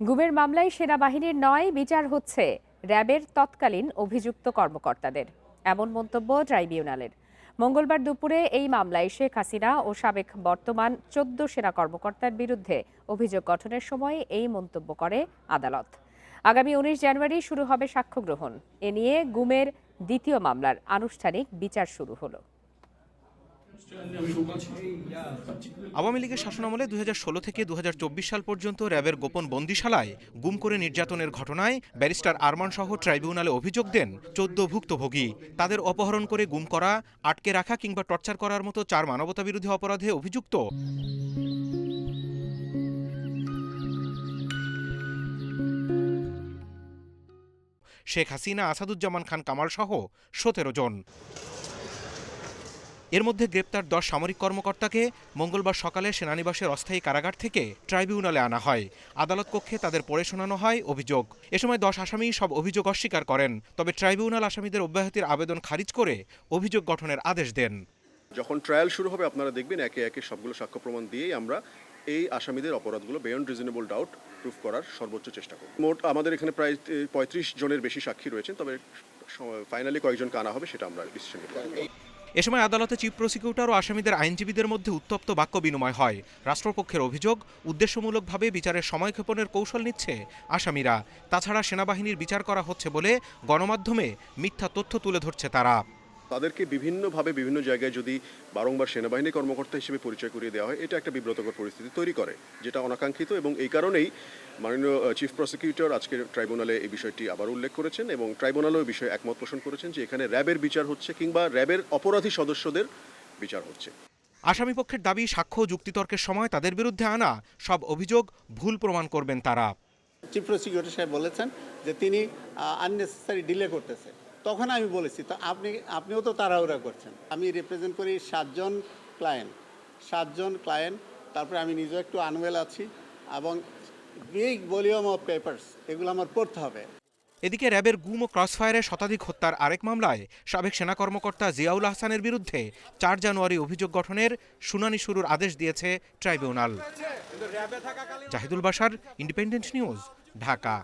গুমের মামলায় সেনাবাহিনীর নয়, বিচার হচ্ছে র্যাবের তৎকালীন অভিযুক্ত কর্মকর্তাদের, এমন মন্তব্য ট্রাইব্যুনালের। মঙ্গলবার দুপুরে এই মামলায় শেখ হাসিনা ও সাবেক বর্তমান ১৪ সেনা কর্মকর্তার বিরুদ্ধে অভিযোগ গঠনের সময় এই মন্তব্য করে আদালত। আগামী ১৯ জানুয়ারি শুরু হবে সাক্ষ্য গ্রহণ। এ নিয়ে গুমের দ্বিতীয় মামলার আনুষ্ঠানিক বিচার শুরু হলো। আওয়ামী লীগের শাসনামলে ২০১৬ থেকে ২০২৪ সাল পর্যন্ত র্যাবের গোপন বন্দিশালায় গুম করে নির্যাতনের ঘটনায় ব্যারিস্টার আরমান সহ ট্রাইব্যুনালে অভিযোগ দেন ১৪ ভুক্তভোগী। তাদের অপহরণ করে গুম করা, আটকে রাখা কিংবা টর্চার করার মতো ৪ মানবতাবিরোধী অপরাধে অভিযুক্ত। শেখ হাসিনা, আসাদুজ্জামান খান কামাল সহ ১৭ জন। এর মধ্যে গ্রেপ্তার ১০ সামরিক কর্মকর্তাকে মঙ্গলবার সকালে সেনানিবাসের অস্থায়ী কারাগার থেকে ট্রাইব্যুনালে আনা হয়। আদালত কক্ষে তাদের পড়ে শোনানো হয় অভিযোগ। এ সময় ১০ আসামি সব অভিযোগ অস্বীকার করেন। তবে ট্রাইব্যুনাল আসামিদের অব্যাহতির আবেদন খারিজ করে অভিযোগ গঠনের আদেশ দেন। যখন ট্রায়াল শুরু হবে আপনারা দেখবেন একে একে সবগুলো সাক্ষ্য প্রমাণ দিয়েই আমরা এই আসামিদের অপরাধগুলো বিয়ন্ড রিজনেবল ডাউট প্রুফ করার সর্বোচ্চ চেষ্টা করব। মোট আমাদের এখানে প্রায় ৩৫ জনের বেশি সাক্ষী রয়েছেন, তবে ফাইনালি কয়েকজনকে আনা হবে সেটা আমরা ডিসিশন নিতে পারব। এ সময় আদালতে চিফ প্রসিকিউটর ও আসামিদের আইনজীবীদের মধ্যে উত্তপ্ত বাক্য বিনিময় হয়। রাষ্ট্রপক্ষের অভিযোগ, উদ্দেশ্যমূলকভাবে বিচারের সময়ক্ষেপণের কৌশল নিচ্ছে আসামিরা। তাছাড়া সেনাবাহিনীর বিচার করা হচ্ছে বলে গণমাধ্যমে মিথ্যা তথ্য তুলে ধরছে তারা। তাদেরকে বিভিন্নভাবে বিভিন্ন জায়গায় যদি বারংবার সেনাবাহিনী কর্মকর্তা হিসেবে পরিচয় করিয়ে দেওয়া হয়, এটা একটা বিব্রতকর পরিস্থিতি তৈরি করে, যেটা অনাকাঙ্ক্ষিত। এবং এই কারণেই মাননীয় চিফ প্রসিকিউটর আজকের ট্রাইব্যুনালে এই বিষয়টি আবার উল্লেখ করেছেন এবং ট্রাইব্যুনালও এই বিষয়ে একমত পোষণ করেছেন যে এখানে র্যাবের বিচার হচ্ছে কিংবা র্যাবের অপরাধী সদস্যদের বিচার হচ্ছে। আসামিপক্ষের দাবি, সাক্ষ্য যুক্তিতর্কের সময় তাদের বিরুদ্ধে আনা সব অভিযোগ ভুল প্রমাণ করবেন তারা। চিফ প্রসিকিউটর সাহেব বলেছেন যে তিনি আননেসেসারি ডিলে করতেছেন। তখন আমি বলেছি, তো আপনিও তো তাড়াহুড়া করছেন। আমি রিপ্রেজেন্ট করি 7 জন ক্লায়েন্ট, তারপরে আমি নিজেও একটু আনওয়েল আছি এবং বিগ ভলিউম অফ পেপারস, এগুলো আমার পড়তে হবে। এদিকে র্যাবের গুম ও ক্রসফায়ারে শতাধিক হত্যার আরেক মামলায় সাবেক সেনা কর্মকর্তা জিয়াউল আহসানের বিরুদ্ধে ৪ জানুয়ারি অভিযোগ গঠনের শুনানি শুরুর আদেশ দিয়েছে tribunal. Zahidul Bashar, Independent News, Dhaka.